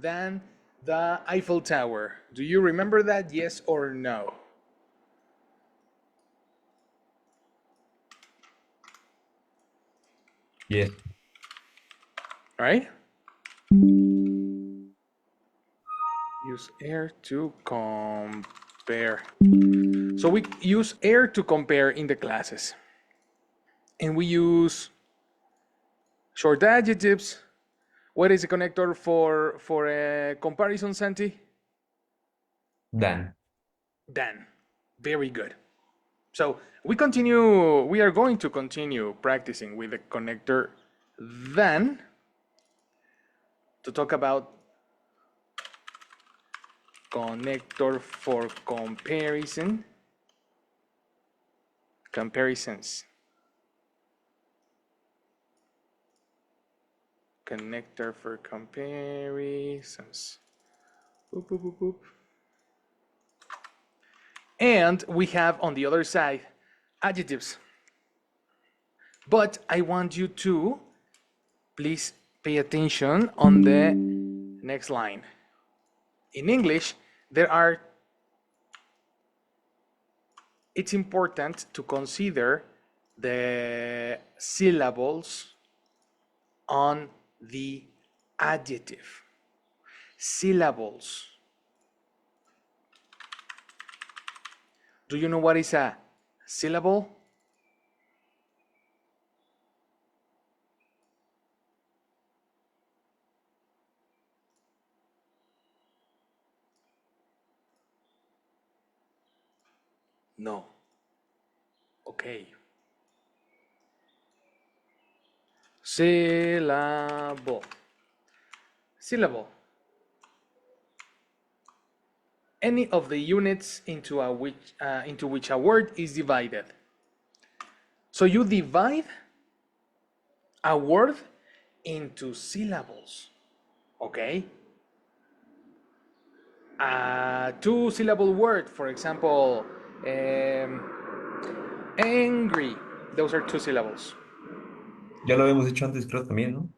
than the Eiffel Tower. Do you remember that? Yes or no? Yes. Right? Use air to compare. So we use air to compare in the classes. And we use short adjectives. What is the connector for a comparison, Santi? Dan. Dan. Very good. So we are going to continue practicing with the connector than to talk about connector for comparisons. Connector for comparisons. Boop, boop, boop, boop. And we have on the other side adjectives. But I want you to please pay attention on the next line. In English, it's important to consider the syllables on the adjective. Syllables. Do you know what is a syllable? No. Okay. Syllable. Syllable. Any of the units into which a word is divided. So you divide a word into syllables. Okay? A two-syllable word, for example, angry. Those are two syllables. Ya lo habíamos hecho antes, creo también, ¿no?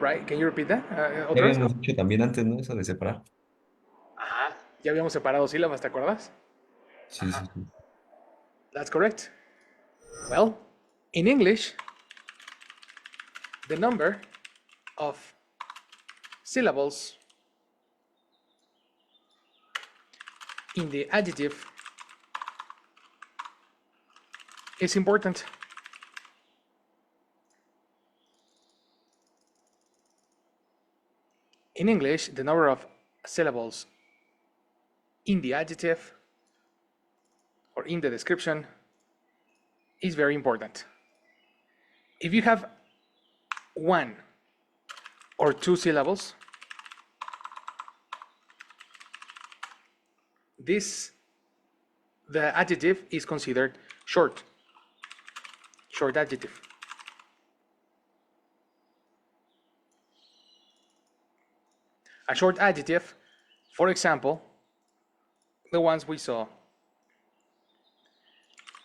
Right? Can you repeat that? Ya Otra vez? habíamos hecho también antes, ¿no? Eso de separar. Ajá. Ya habíamos separado sílabas, ¿te acuerdas? Sí, sí, sí. That's correct. Well, in English, the number of syllables in the adjective is important. In English, the number of syllables in the adjective or in the description is very important. If you have one or two syllables, the adjective is considered short adjective. A short adjective, for example, the ones we saw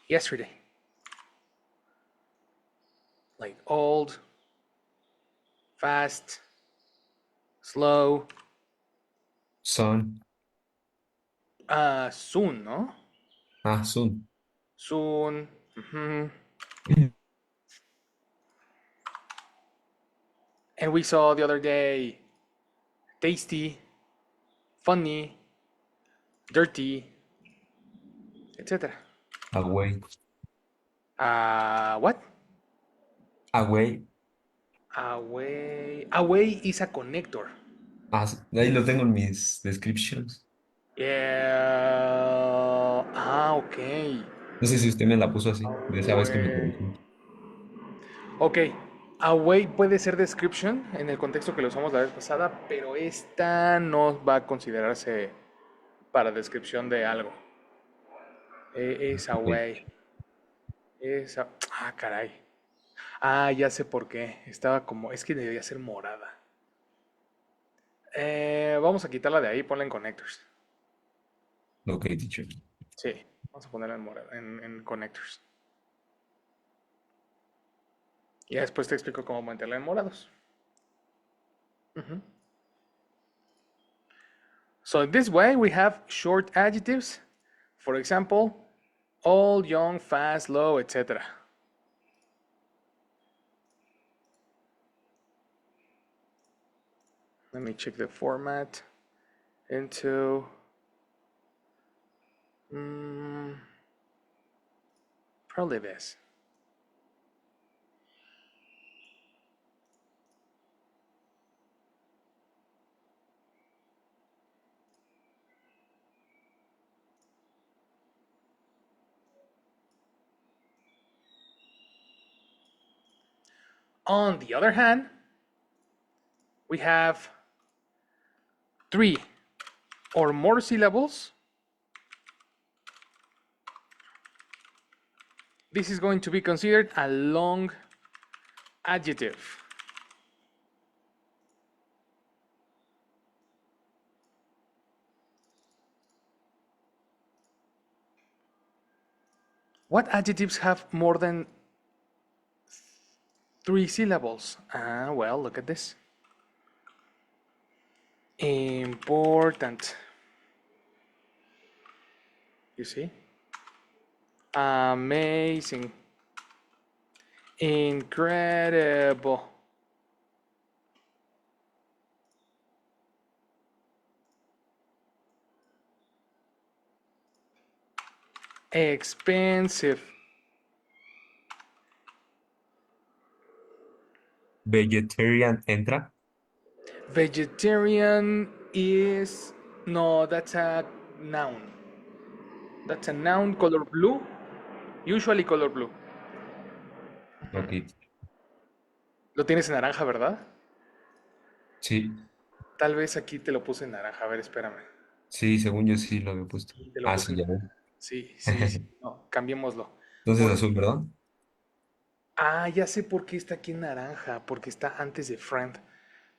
yesterday, like old, fast, slow, Son. soon, no? Ah, soon. Soon. Mhm. And we saw the other day tasty, funny, dirty, etc. Away. What? Away. Away is a connector. Ah, ahí lo tengo en mis descriptions. Yeah. Ok. No sé si usted me la puso así, de esa vez que me Away. corrigió. Ok. Away puede ser description en el contexto que lo usamos la vez pasada, pero esta no va a considerarse para descripción de algo. Es Ok. away. Caray. Ya sé por qué. Estaba como. Es que debería ser morada. Vamos a quitarla de ahí, ponla en connectors. Ok, teacher. Sí, vamos a ponerla en morada, en connectors. Y después te explico cómo meterla en morados. Ujú. So this way we have short adjectives. For example, old, young, fast, slow, etc. Let me check the format into probably this. On the other hand, we have 3 or more syllables. This is going to be considered a long adjective. What adjectives have more than 3 syllables? Well, look at this. Important. You see? Amazing. Incredible. Expensive. Vegetarian entra. Vegetarian is... No, that's a noun. That's a noun, color blue. Usually color blue. Ok, Lo tienes en naranja, ¿verdad? sí, Tal vez aquí te lo puse en naranja. A ver, espérame. sí, según yo sí lo había puesto. Sí, te lo Ah, puse sí, en ya naranja. veo. Sí, sí, sí. No, cambiémoslo. Entonces Por... azul, ¿verdad? Ya sé por qué está aquí en naranja. Porque está antes de friend.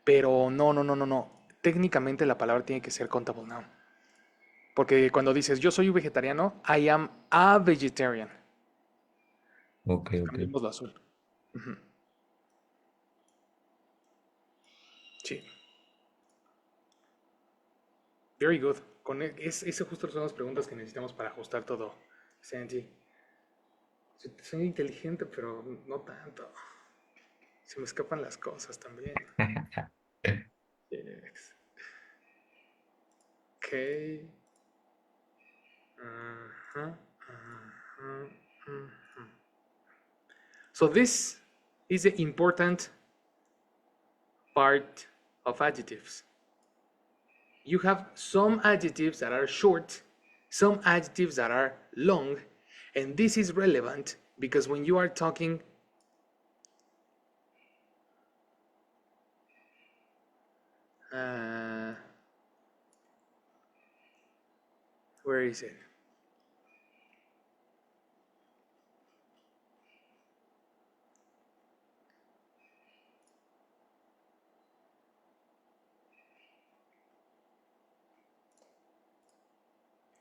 Pero no, no, no, no, no. Técnicamente la palabra tiene que ser countable noun. Porque cuando dices yo soy un vegetariano, I am a vegetarian. Ok, ok. Cambiémoslo a azul. Sí. Very good. Ese justo son las preguntas que necesitamos para ajustar todo. Santi. Soy inteligente, pero no tanto. Se me escapan las cosas también. Yes. Ok. Uh-huh, uh-huh, uh-huh. So this is the important part of adjectives. You have some adjectives that are short, some adjectives that are long, and this is relevant because when you are talking where is it?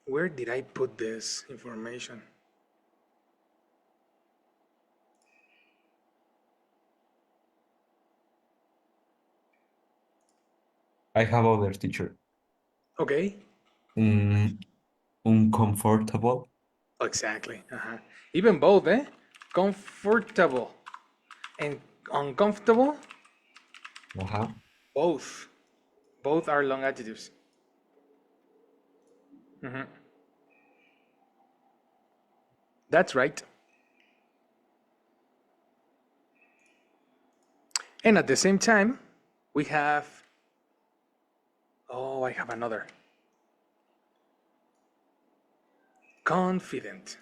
Where did I put this information? I have other teacher. Okay. Mm, uncomfortable. Exactly. Even both, eh? Comfortable and uncomfortable, Ajá. both. Both are long adjectives. That's right. And at the same time, we have, I have another. Confident.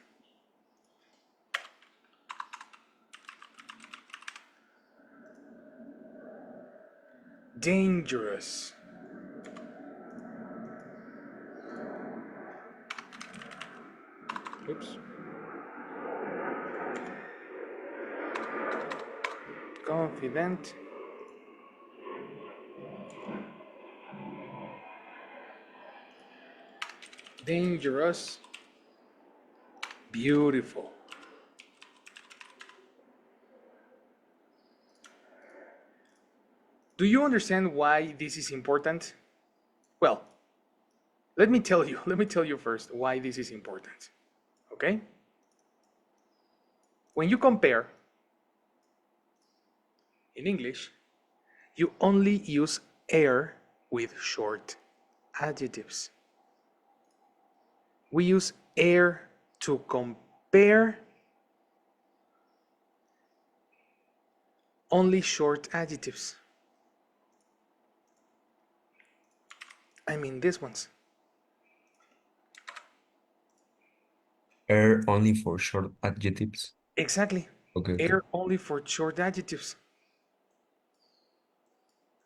Dangerous. Oops. Confident. Dangerous. Beautiful. Do you understand why this is important? Well, Let me tell you first why this is important. Okay? When you compare in English, you only use air with short adjectives. We use air to compare only short adjectives. I mean these ones. Air only for short adjectives. Exactly. Okay, okay. Air only for short adjectives.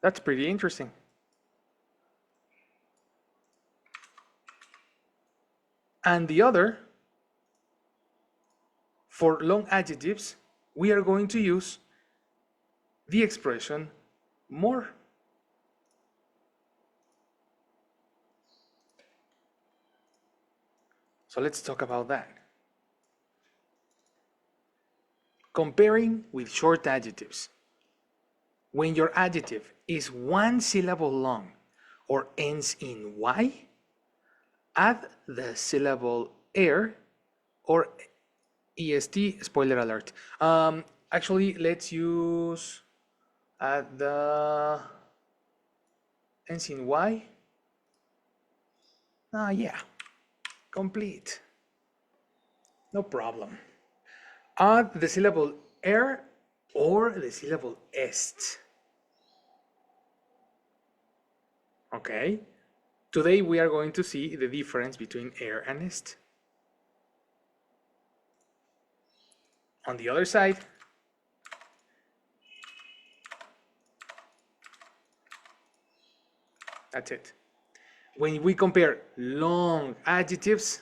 That's pretty interesting. And the other, for long adjectives, we are going to use the expression more. So let's talk about that. Comparing with short adjectives. When your adjective is one syllable long or ends in Y, add the syllable air or est, spoiler alert. Actually, let's use the ends in Y. Yeah, complete. No problem. Add the syllable air or the syllable est. Okay. Today we are going to see the difference between air and est. On the other side, that's it. When we compare long adjectives,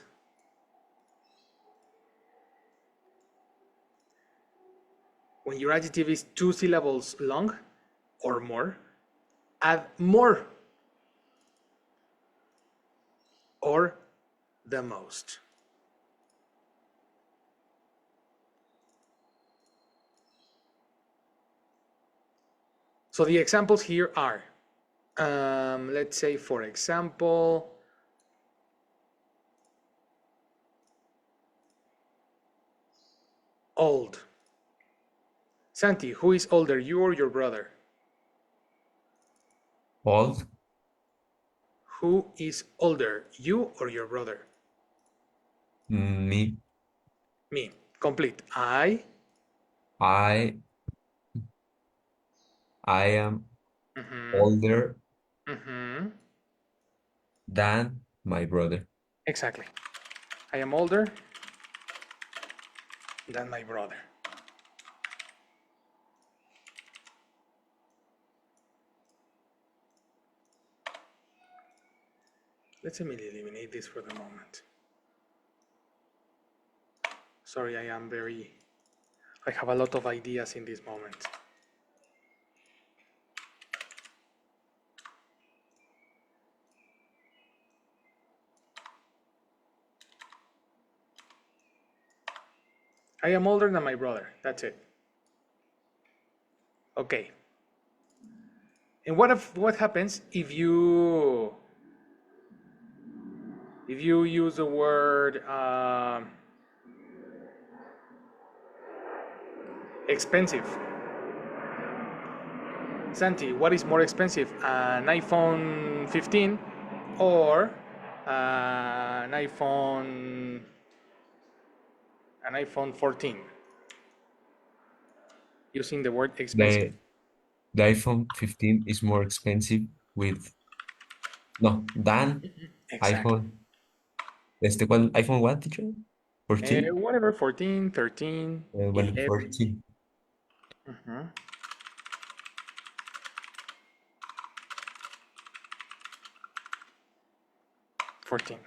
when your adjective is 2 syllables long or more, add more or the most. So the examples here are, let's say, for example, old. Santi, who is older, you or your brother? Old. Who is older, you or your brother? Me. Me. Complete. I I am Mhm. older Mhm. than my brother. Exactly. I am older than my brother. Let's immediately eliminate this for the moment. Sorry, I have a lot of ideas in this moment. I am older than my brother. That's it. Okay. And what happens if you use the word expensive? Santi, what is more expensive, an iPhone 15 or an iPhone 14? Using the word expensive. The iPhone 15 is more expensive with no than Exactly. iPhone. ¿Cuál? ¿iPhone what, teacher? 14? Whatever, 14, 13, Well, 11. 14. 14.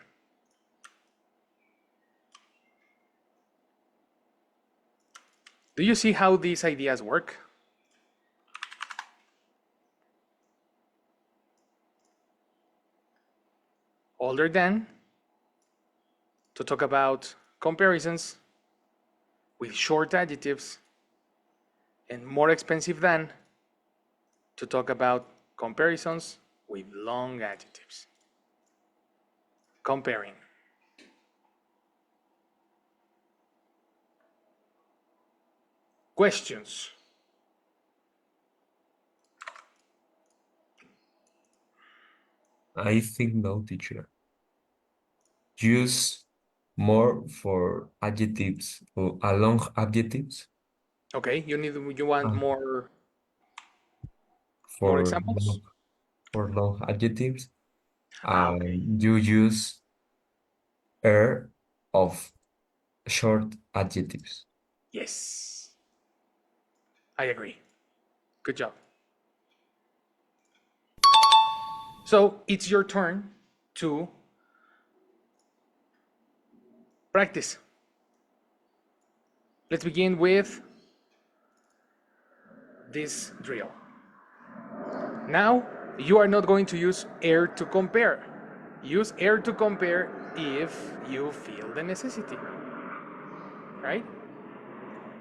Do you see how these ideas work? Older than, to talk about comparisons with short adjectives, and more expensive than, to talk about comparisons with long adjectives. Comparing. Questions. I think no, teacher. Use more for adjectives or long adjectives. Okay, you want Uh, more for examples? long adjectives. Ah, okay. You use er of short adjectives. Yes, I agree. Good job. So it's your turn to practice. Let's begin with this drill. Now, you are not going to use air to compare. Use air to compare if you feel the necessity, right?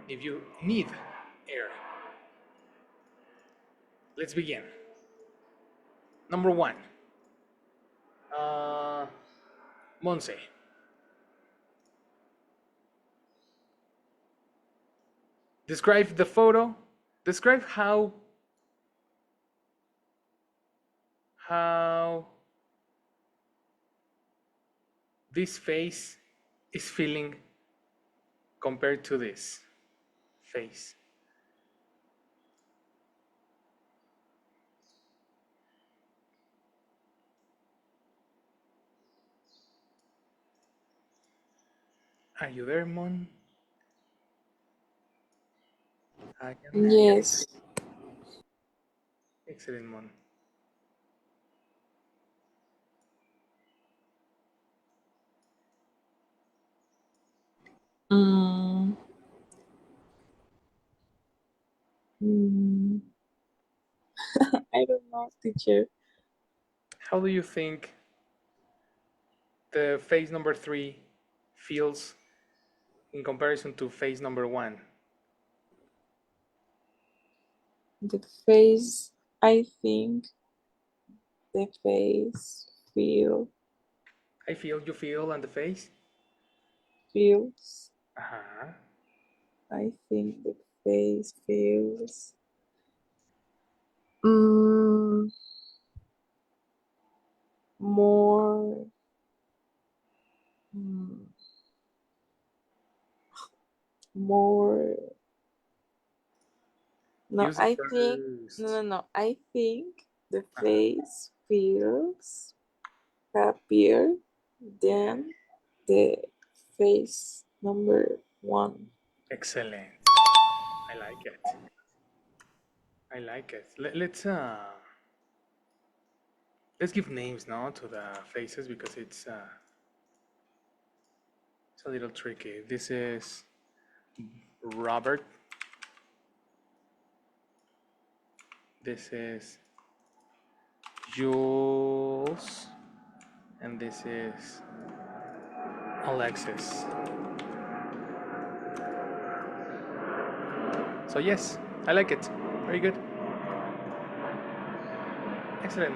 If you need air. Let's begin. Number one, uh, Monse. Describe the photo. Describe how this face is feeling compared to this face. Are you there, Mon? I am there. Yes. Excellent, Mon. Mm, mm, I don't know, teacher. How do you think the phase number 3 feels in comparison to phase number 1? The face, I think the face I feel, you feel, and the face? feels, Uh-huh. I think the face feels mm, more, mm, more, no, Use the I think, first. no, I think the Uh-huh. face feels happier Yeah. than the face number one. Excellent. I like it. I like it. Let's give names now to the faces because it's a little tricky. This is Robert. This is Jules, and this is Alexis. So yes, I like it. Very good. Excellent.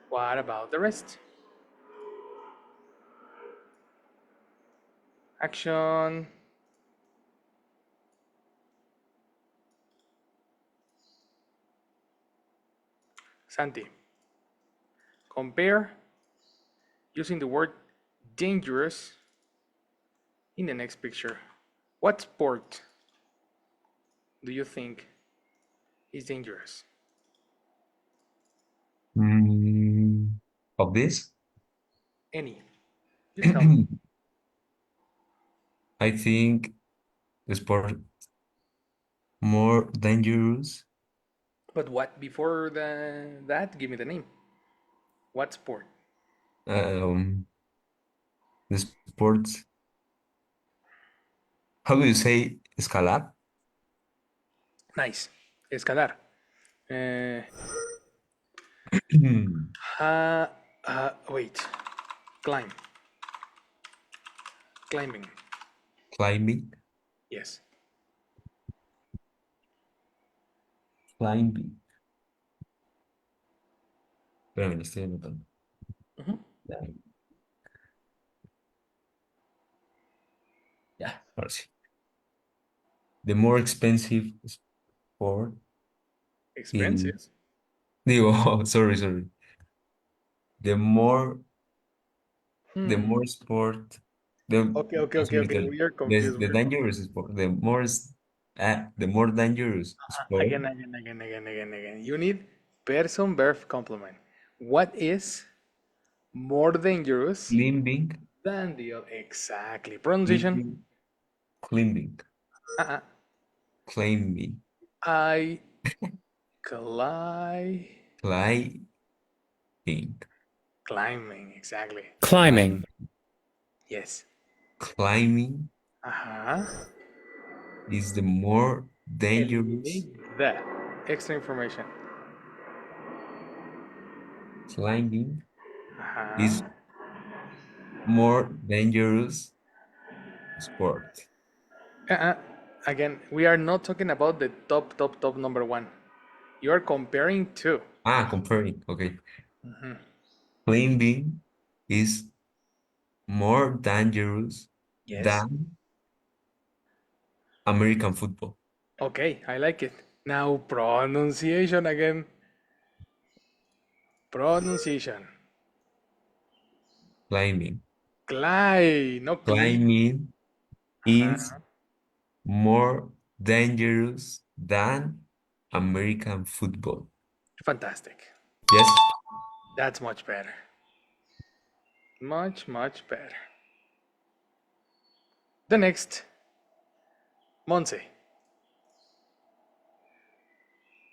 What about the rest? Action. Santi. Compare using the word dangerous in the next picture. What sport do you think is dangerous? Of this, Any. You tell me. I think the sport more dangerous. But what before that? Give me the name. What sport? Um, the sports. How do you say escalar? Nice. Escalar. Uh, wait. Climb. Climbing. Climbing, Yes. climbing. Espérame, lo estoy anotando. Ujú. Ya, ya, ahora sí. The more expensive sport Expensive. is. Digo, sorry. The more, the Hmm. more sport, the, Okay. We are confused. the dangerous sport, the more dangerous sport, Again. You need person verb complement. What is more dangerous climbing, than the other? Exactly. Pronunciation. climbing, climbing, Uh-uh. climbing, I climb. climbing, Climbing. Exactly. Climbing. Yes. climbing Uh-huh. is the more dangerous. Eliminate the extra information. Climbing is Uh-huh. more dangerous sport. Uh-uh. Again, we are not talking about the top number one. You are comparing two. Ah, comparing. Okay. Climbing is more dangerous Yes. than American football. Okay, I like it. Now pronunciation again. Pronunciation. Climbing. Climb, no clean. Climbing is Uh-huh. more dangerous than American football. Fantastic. Yes? That's much better. Much better. The next, Monse.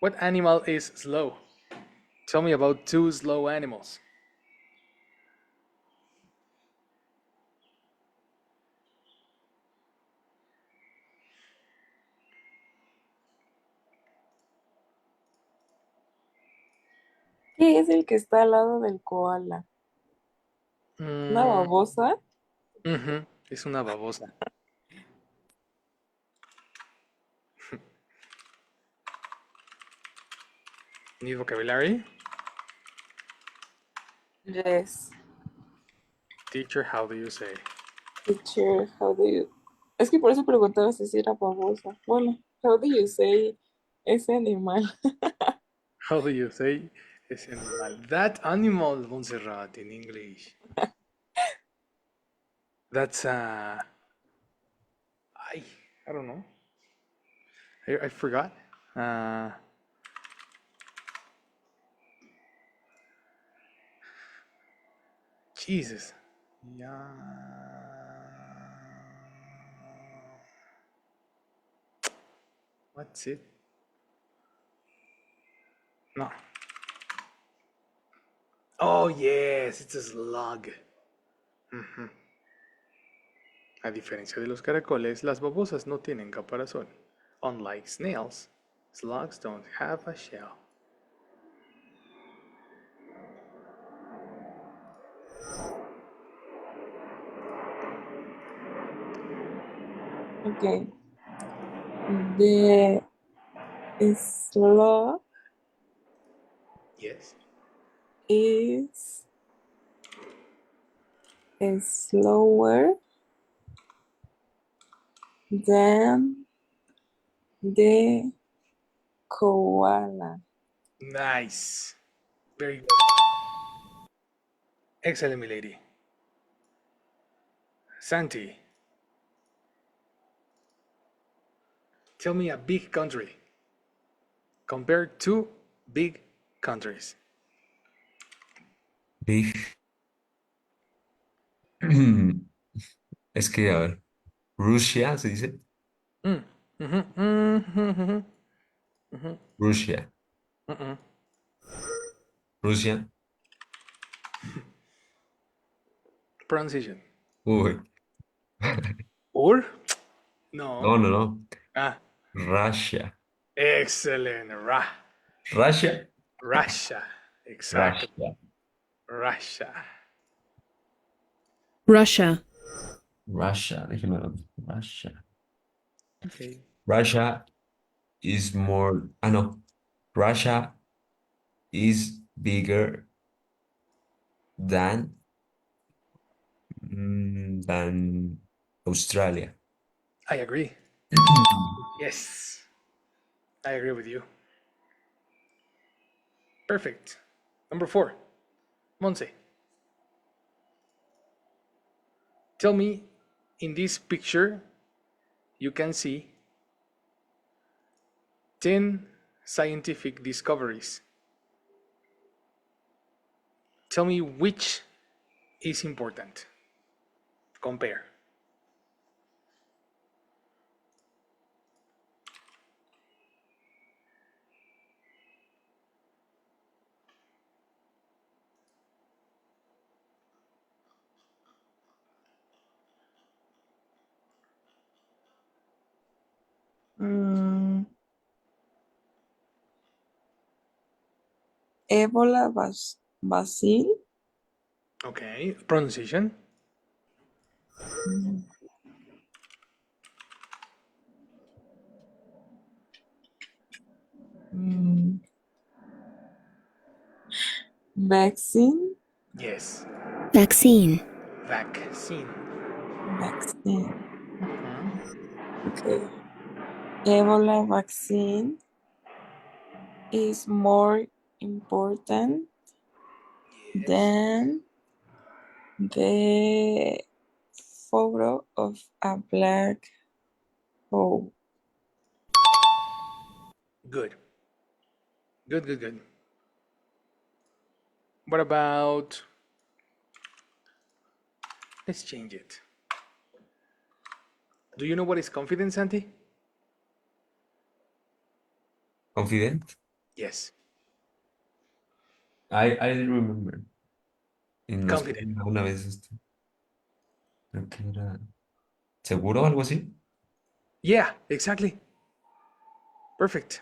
What animal is slow? Tell me about two slow animals. ¿Qué es el que está al lado del koala? ¿Una Mm, babosa? ujú, es una babosa. Need vocabulary? Yes. Teacher, how do you say? Teacher, how do you... Es que por eso preguntaba si sí era babosa. Bueno, how do you say ese animal? How do you say ese animal? That animal, Montserrat, in English. That's I don't know. I forgot. Uh, Jesus. Yeah. What's it? No. Oh yes, it's a slug. Ujú. A diferencia de los caracoles, las babosas no tienen caparazón. Unlike snails, slugs don't have a shell. Ok. The slug Yes. is slower than the koala. Nice. Very good. Excellent, milady. Santi, tell me a big country. Compare two big countries. Big. Es que, a ver, Rusia, ¿se dice? Mm. Mhm, mhm, mhm, Rusia. mhm. Rusia. Pronunciation. Uy. Or? No, No. no, no. Ah, Russia. excellent. Russia. Russia. Exactly. Russia. Russia. Russia. Russia. Déjeme ver. Russia. Okay. Russia is more. Ah, no. Russia is bigger. than than Australia. I agree. Yes, I agree with you. Perfect. Number 4, Monse. Tell me, in this picture, you can see 10 scientific discoveries. Tell me which is important. Compare. Mm, Ebola vaccine. Okay, pronunciation. Mm, mm, Vaccine. Yes, Vaccine. vaccine. Vaccine. Mhm. Okay. Ebola vaccine is more important Yes. than the photo of a black hole. Good. Good, good, good. What about, let's change it. Do you know what is confidence, Santi? Confident? Yes. I remember. En la Confident. escuela una vez, creo que era seguro, algo así. Yeah, exactly. Perfect.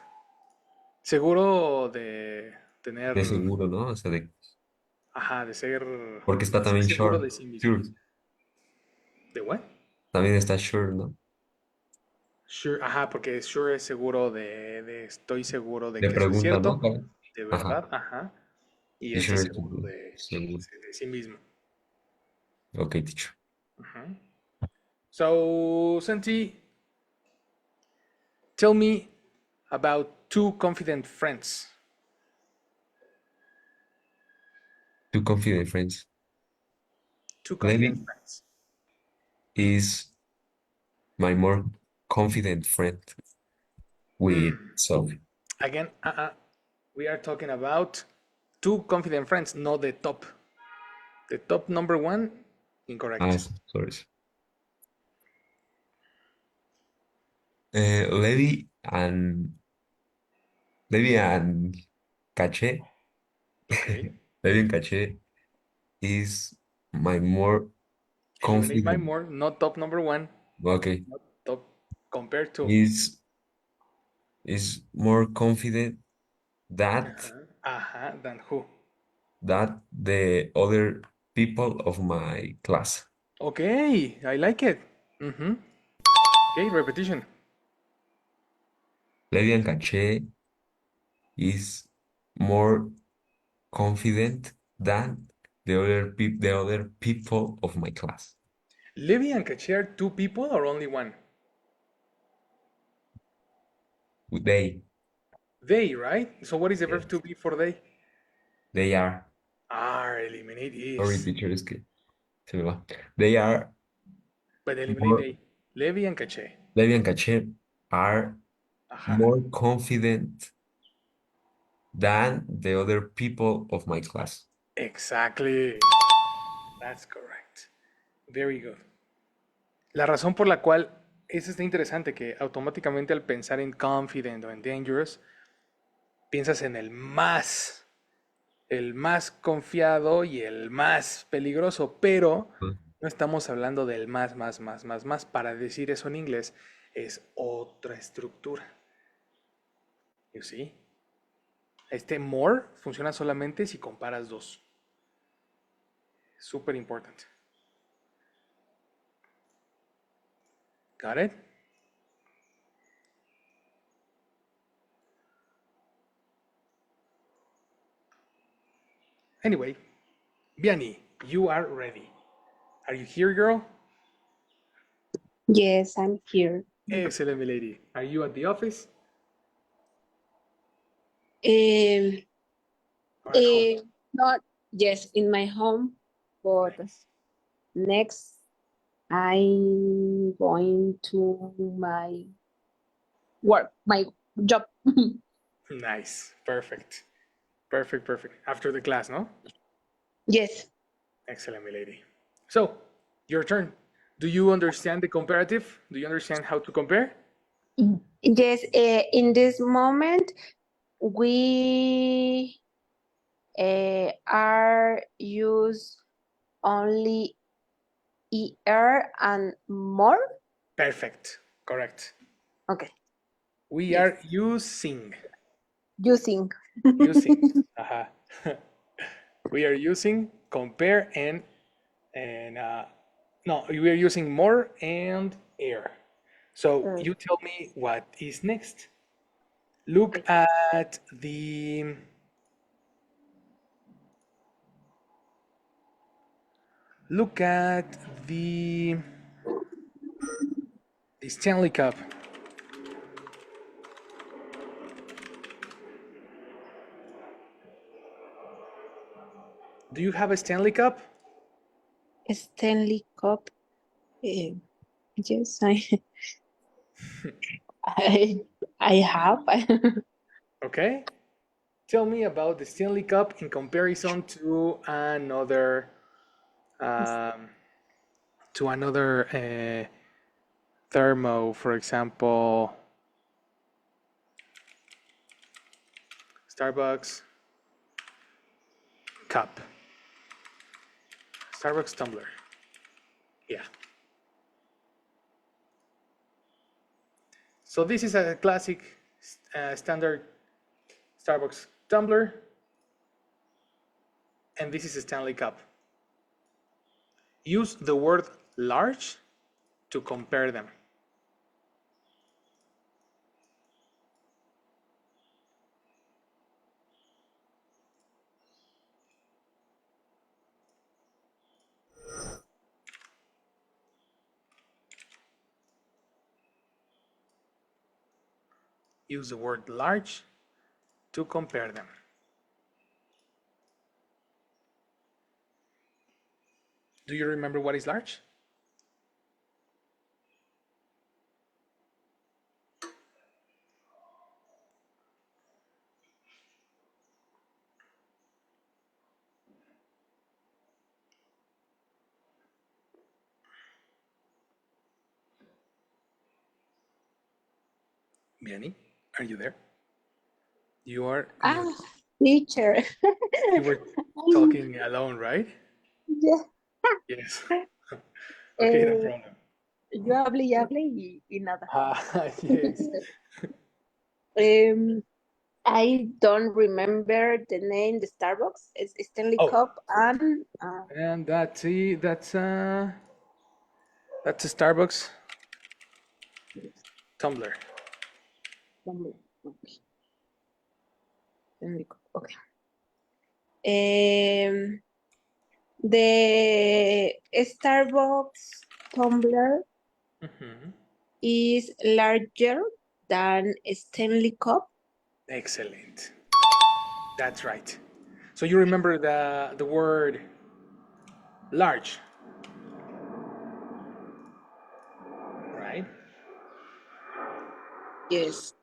Seguro de tener, De seguro, ¿no? O sea, ajá, porque está de ser también seguro sure. de sí mismo. Sure. ¿De what? También está sure, ¿no? Sure, ajá, porque sure es seguro de estoy seguro de Le que eso es pregunta, ¿no? cierto, Cara? de Ajá. verdad, ajá. Y Y este es sure es seguro seguro. de sí mismo. Ok, dicho. Ujú. So, Santi, tell me about two confident friends. Too confident friends. Two confident Levi friends. is my more confident friend with Sophie. Again, we are talking about two confident friends, not the top. The top number one, Ah, incorrect. sorry. Levi and Cache. Okay. Levi and Cache is my more Eliminate my confident. more, not top number one, Okay, not top compared to. is more confident that Than who? the other people of my class. Okay, I like it. Mm-hmm. Okay, repetition. Levi and Cache is more confident than the other people of my class. Levi and Kachi are two people or only one? They They, right? So what is the verb to yes, be for they? they are. Are, eliminate Sorry, is. teacher, es que se me va. They are But eliminate more. they. Levi and Kache. Levi and Cache are Ajá. more confident than the other people of my class. Exactly. That's correct. Very good. La razón por la cual eso está interesante, que automáticamente al pensar en confident o en dangerous, piensas en el más confiado y el más peligroso, pero no estamos hablando del más. Para decir eso en inglés es otra estructura. You see? Este more funciona solamente si comparas dos. Súper importante. Got it? Anyway, Vianney, you are ready. Are you here, girl? Yes, I'm here. Excellent, my lady. Are you at the office Um, or at home? Not yes, in my home, but Nice. next I'm going to my work, my job. Nice. Perfect. Perfect, perfect. After the class, no? Yes, Excellent, my lady. So, your turn. Do you understand the comparative? Do you understand how to compare? yes. In this moment, we are use only er and more. Perfect. Correct. Okay. We Yes, are using. using. Using. Aha. We are using compare and no, we are using more and air. So Uh, you tell me what is next. Look okay. at the look at the Stanley Cup. Do you have a Stanley Cup? Stanley Cup. Uh, yes, I, I have. Okay. Tell me about the Stanley Cup in comparison um, to another thermo, for example, Starbucks cup, Starbucks tumbler. Yeah. So this is a classic standard Starbucks tumbler, and this is a Stanley Cup. Use the word large to compare them. Use the word large to compare them. Do you remember what is large? Vianney, are you there? You are Ah, muted. teacher. You were talking alone, right? Yeah. Yes. Okay, no Eh, problem. yo hablé y hablé y nada. Yes. Um, I don't remember the name, the Starbucks. It's Stanley Oh, Cup and and that's a Starbucks tumbler. okay. Stanley Cup. Okay. Um, the Starbucks tumbler Mhm. is larger than Stanley Cup. Excellent. That's right. So you remember the word large, right? Yes.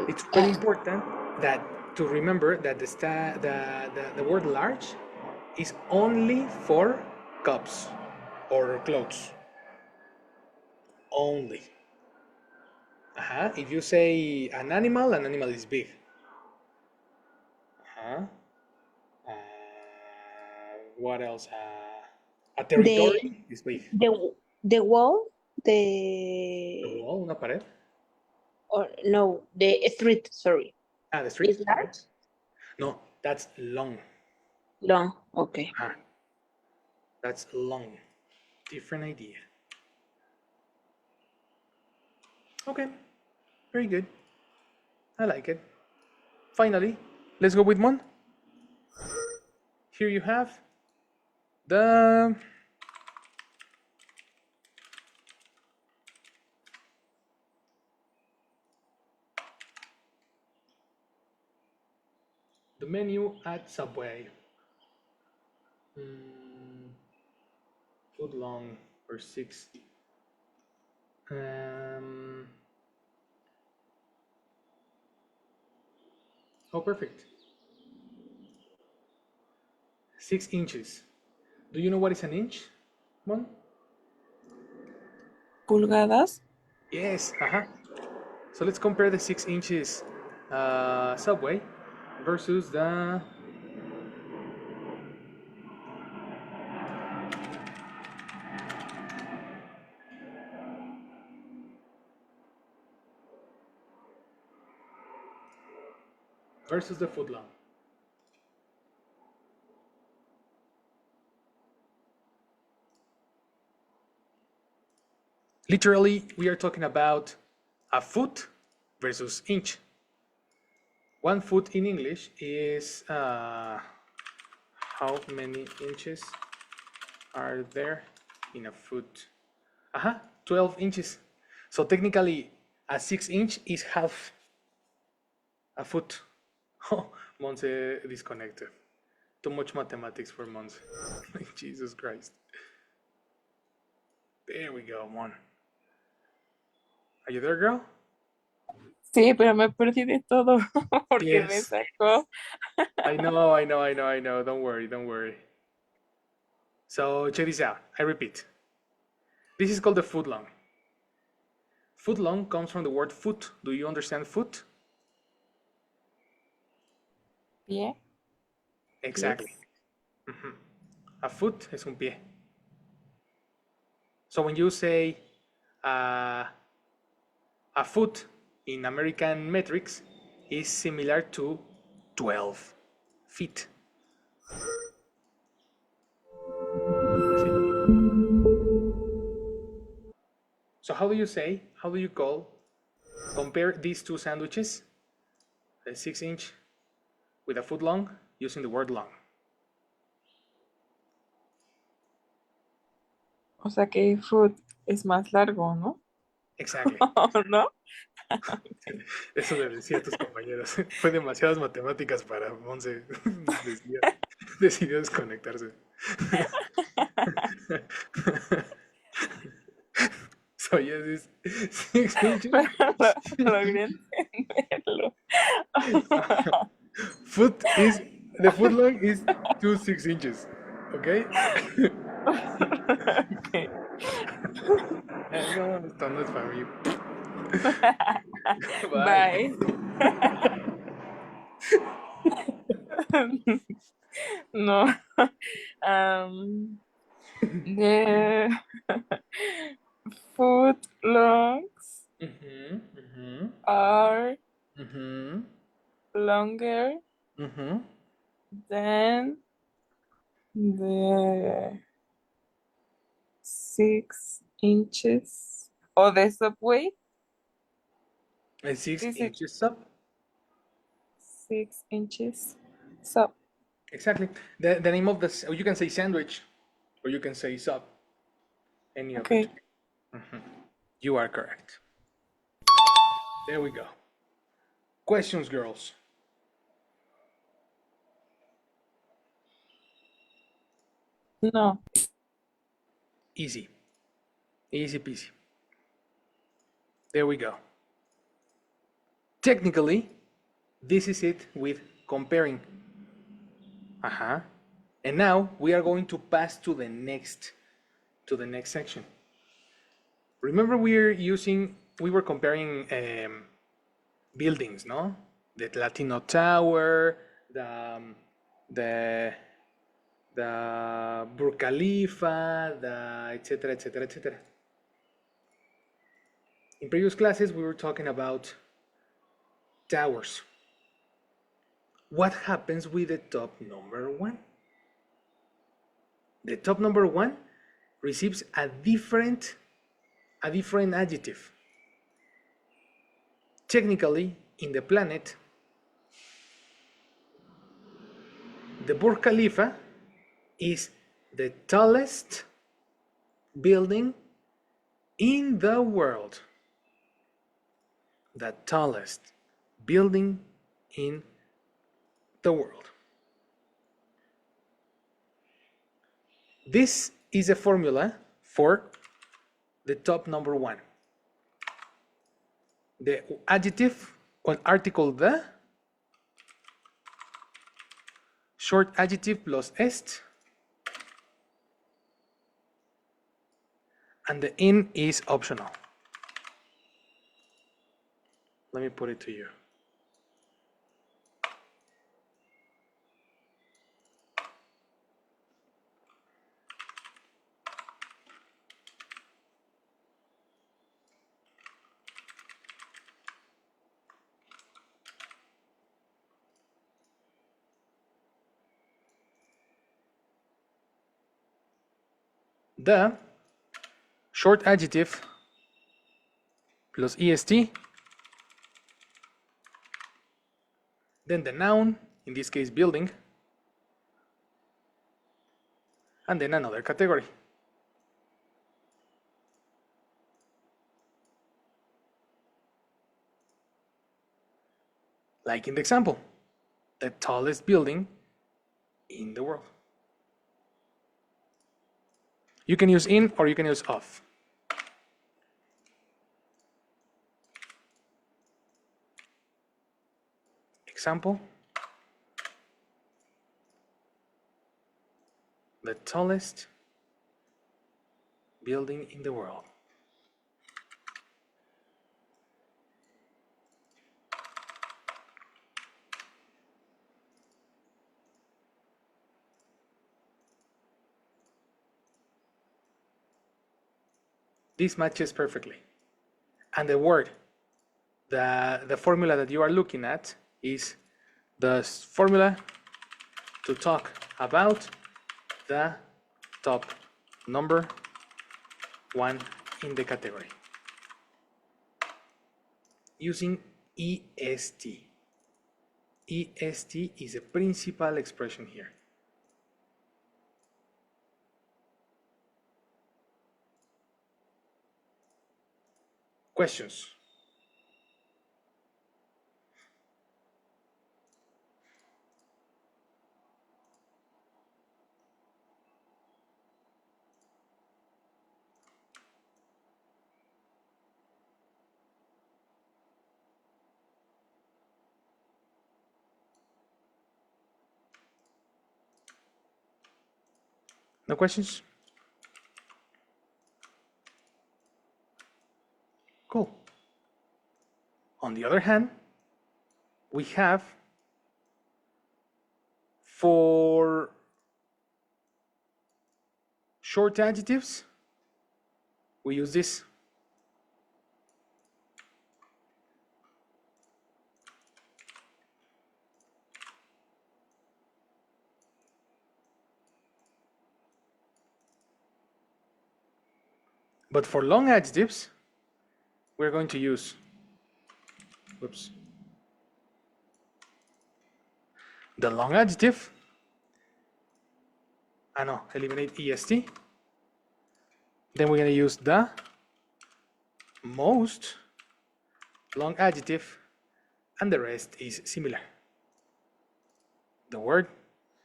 It's pretty important that to remember that the word large is only for cups or clothes. Only. If you say an animal is big. Uh-huh. Uh, what else? A The territory is big. the wall, A the wall, una pared. or no, the street, sorry, The street. is Okay. large, No, that's long. long. Okay. Ah, that's long. Different idea. Okay, very good. I like it. Finally, let's go with one. Here you have The menu at Subway. Foot long or 6. Oh, perfect. 6 inches. Do you know what is an inch, Mon? Pulgadas. Yes. So let's compare the 6 inches Subway versus the foot long. Literally, we are talking about a foot versus inch. 1 foot in English is how many inches are there in a foot? 12 inches. So technically, a 6-inch is half a foot. Oh, Monse disconnected. Too much mathematics for Monse. Jesus Christ. There we go, Mon. Are you there, girl? Sí, pero me perdí de todo porque me Yes. sacó. I know. Don't worry. So check this out. I repeat. This is called the foot long. Foot long comes from the word foot. Do you understand foot? Pie. Exactly. A foot es un pie. So when you say a foot in American metrics is similar to 12 feet. So how do you compare these two sandwiches, a 6-inch with a foot long, using the word long? O sea que foot es más largo, ¿no? Exactly. ¿No? Eso le decía a tus compañeros. Fue demasiadas matemáticas para Monse. Decidió desconectarse. So yes, it's 6 inches. Pero logré entenderlo. The foot long is 2 6 inches. Okay? Okay. No, esto no es para mí. Bye. No. The foot longs are longer than the 6 inches of the subway. And 6 Is it inches up. 6 inches? So, Exactly. The name of or you can say sandwich, or you can say sub. Any of the okay. two. You are correct. There we go. Questions, girls. No. Easy. Easy peasy. There we go. Technically, this is it with comparing. And now we are going to pass to the next section. Remember we were comparing buildings, no? The Latino Tower, the Burj Khalifa, the etc. In previous classes, we were talking about towers. What happens with the top number 1? The top number 1 receives a different adjective. Technically, in the planet, the Burj Khalifa is The tallest building in the world. The tallest building in the world. This is a formula for the top number one. The adjective con article the, short adjective plus est, and the in is optional. Let me put it to you. The short adjective plus est, then the noun, in this case building, and then another category. Like in the example, the tallest building in the world. You can use in or you can use of. Example, the tallest building in the world. This matches perfectly. And the word, the formula that you are looking at is the formula to talk about the top number one in the category. Using EST. EST is a principal expression here. Questions? No questions? Cool. On the other hand, we have for short adjectives, we use this. But for long adjectives, we're going to use, whoops, the long adjective, eliminate est. Then we're going to use the most long adjective, and the rest is similar. The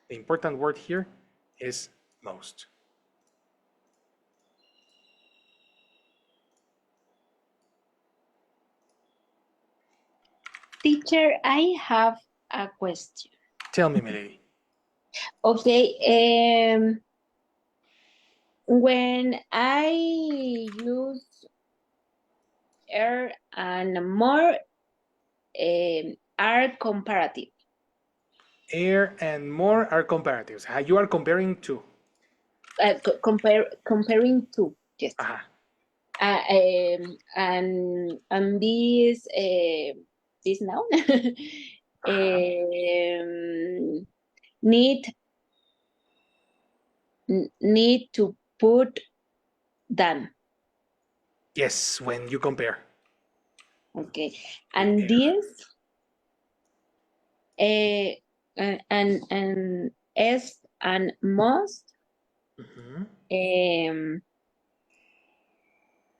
important word here is most. Teacher, I have a question. Tell me, my lady. Okay, when I use and more are comparative. And more are comparatives. You are comparing to. Comparing to, yes. And this noun need to put than. Yes, when you compare. Okay, and this and es and most Mhm. Um,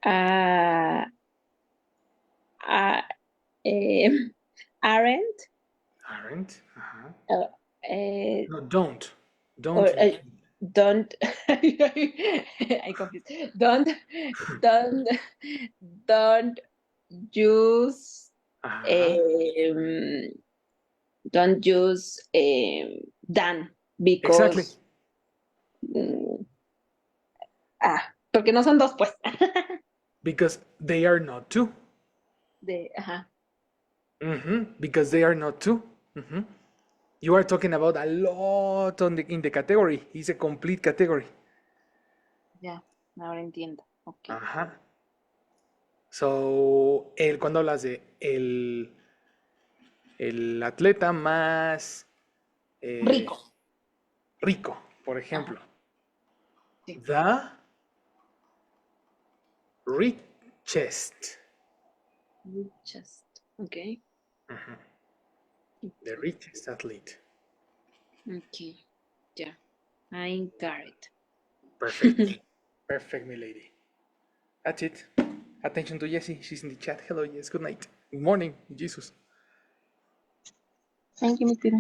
uh, uh, aren't, Aren't. Uh-huh. uh, uh, No, don't. or Don't. don't. I confused. Don't, don't use. Uh-huh. Um, don't use than Exactly. because porque no son dos pues. Because they are not two. Ajá. Because they are not two. You are talking about a lot in the category. It's a complete category. Ya, ahora entiendo. Ok. Ajá. So, cuando hablas de el atleta más eh, Rico. rico, por Ajá. ejemplo. Sí. The richest. Richest. Ok. The richest athlete. Ok. Ya. I got it. Perfect. Perfect, my lady. That's it. Attention to Jessie. She's in the chat. Hello, yes. Good night. Good morning, Jesus. Thank you, Mr.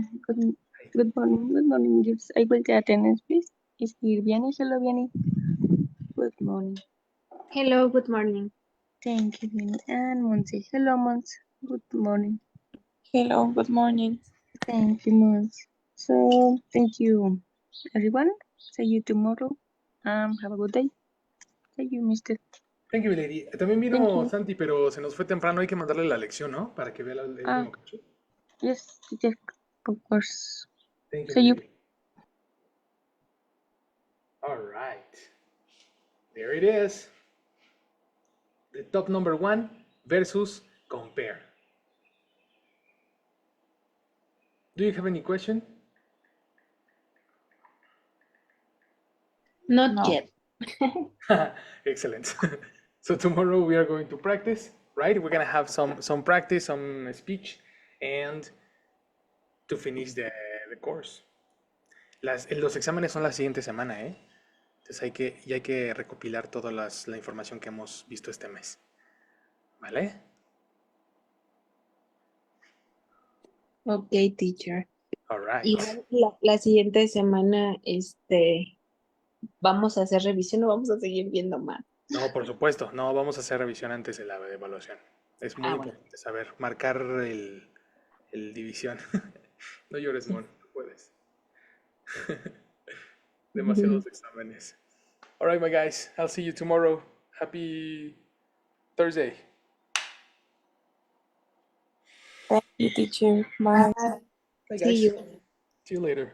Good morning. Good morning. Yes, I will the attendance, please. Is here Vianney? Hello, Vianney. Good morning. Hello, good morning. Thank you, Vianney. And Monse. Hello, Monse. Good morning. Hello, good morning. Thank you, Monse. So, thank you, everyone. See you tomorrow. Have a good day. Thank you, Mr. Thank you, lady. También Thank vino you. Santi, pero se nos fue temprano. Hay que mandarle la lección, ¿no? Para que vea el último cacho. Yes, teacher. Of course. Thank you, See my you. lady. All right. There it is. The top number 1 versus compare. Do you have any question? Not No. yet. Excellent. So tomorrow we are going to practice, right? We're gonna have some practice, some speech, and to finish the course. Los exámenes son la siguiente semana, ¿eh? Entonces hay que recopilar toda la información que hemos visto este mes. ¿Vale? Ok, teacher. All right. Igual la siguiente semana, vamos a hacer revisión o vamos a seguir viendo más. No, por supuesto, no vamos a hacer revisión antes de la evaluación. Es muy Bueno. importante saber marcar el división. No llores, Mon, no puedes. Demasiados exámenes. All right, my guys, I'll see you tomorrow. Happy Thursday. Thank you, teacher. Bye. Bye, See guys. you. See you later.